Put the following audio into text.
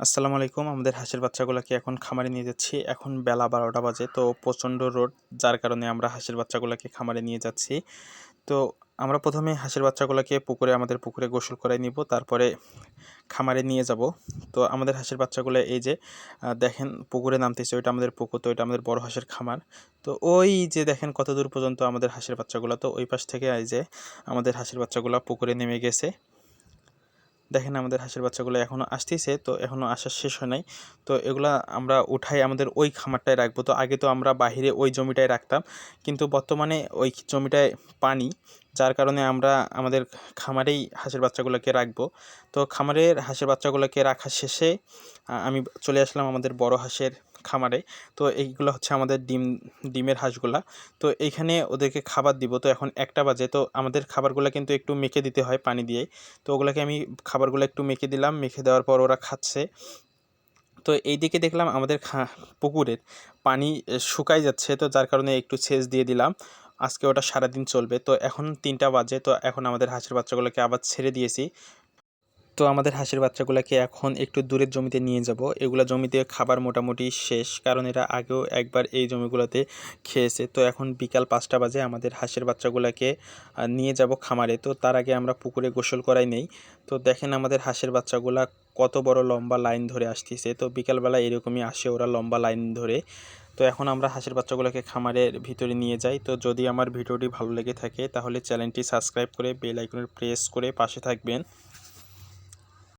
আসসালামু আলাইকুম। আমাদের হাঁসের বাচ্চাগুলোকে এখন খামারে নিয়ে যাচ্ছি। এখন বেলা ১২টা বাজে। তো প্রচণ্ড রোদ, যার কারণে আমরা হাঁসের বাচ্চাগুলোকে খামারে নিয়ে যাচ্ছি। তো আমরা ১ম এ হাঁসের বাচ্চাগুলোকে আমাদের পুকুরে গোসল করায় নিব। তারপরে খামারে নিয়ে যাব। তো আমাদের হাঁসের বাচ্চাগুলো এই যে দেখেন পুকুরে নামতেছে। ওইটা আমাদের পুকুর, তো ওইটা আমাদের বড় হাঁসের খামার। তো ওই যে দেখেন কতদূর পর্যন্ত আমাদের হাঁসের বাচ্চাগুলো। তো ওই পাশ থেকে এই যে আমাদের হাঁসের বাচ্চাগুলো পুকুরে নেমে গেছে। দেখেন আমাদের হাঁসের বাচ্চাগুলো এখনও আসতেছে, তো এখনও আসা শেষ হয় নাই। তো এগুলা আমরা উঠাই আমাদের ওই খামারটায় রাখবো। তো আগে তো আমরা বাহিরে ওই জমিটায় রাখতাম, কিন্তু বর্তমানে ওই জমিটায় পানি, যার কারণে আমরা আমাদের খামারেই হাঁসের বাচ্চাগুলোকে রাখবো। তো খামারের হাঁসের বাচ্চাগুলোকে রাখা শেষে আমি চলে আসলাম আমাদের বড় হাঁসের খামারে। তো এইগুলো হচ্ছে আমাদের ডিমের হাঁসগুলা। তো এইখানে ওদেরকে খাবার দিব। তো এখন ১টা বাজে। তো আমাদের খাবারগুলো কিন্তু একটু মেখে দিতে হয় পানি দিয়ে। তো ওগুলাকে আমি খাবারগুলো একটু মেখে দিলাম। মেখে দেওয়ার পর ওরা খাচ্ছে। তো এইদিকে দেখলাম আমাদের পুকুরের পানি শুকায় যাচ্ছে। তো যার কারণে একটু সেচ দিয়ে দিলাম। আজকে ওটা সারাদিন চলবে। তো এখন ৩টা বাজে। তো এখন আমাদের হাঁসের বাচ্চাগুলোকে আবার ছেড়ে দিয়েছি। তো আমাদের হাঁসের বাচ্চাগুলোকে এখন একটু দূরের জমিতে নিয়ে যাব। এগুলা জমিতে খাবার মোটামুটি শেষ, কারণ এরা আগেও একবার এই জমিগুলোতে খেয়েছে। তো এখন বিকাল ৫টা বাজে। আমাদের হাঁসের বাচ্চাগুলোকে নিয়ে যাব খামারে। তো তার আগে আমরা পুকুরে গোসল করাই নেই। তো দেখেন আমাদের হাঁসের বাচ্চাগুলা কত বড় লম্বা লাইন ধরে আসতেছে। তো বিকালবেলা এরকমই আসে ওরা লম্বা লাইন ধরে। তো এখন আমরা হাঁসের বাচ্চাগুলোকে খামারের ভিতরে নিয়ে যাই। তো যদি আমার ভিডিওটি ভালো লেগে থাকে তাহলে চ্যানেলটি সাবস্ক্রাইব করে বেল আইকনের প্রেস করে পাশে থাকবেন।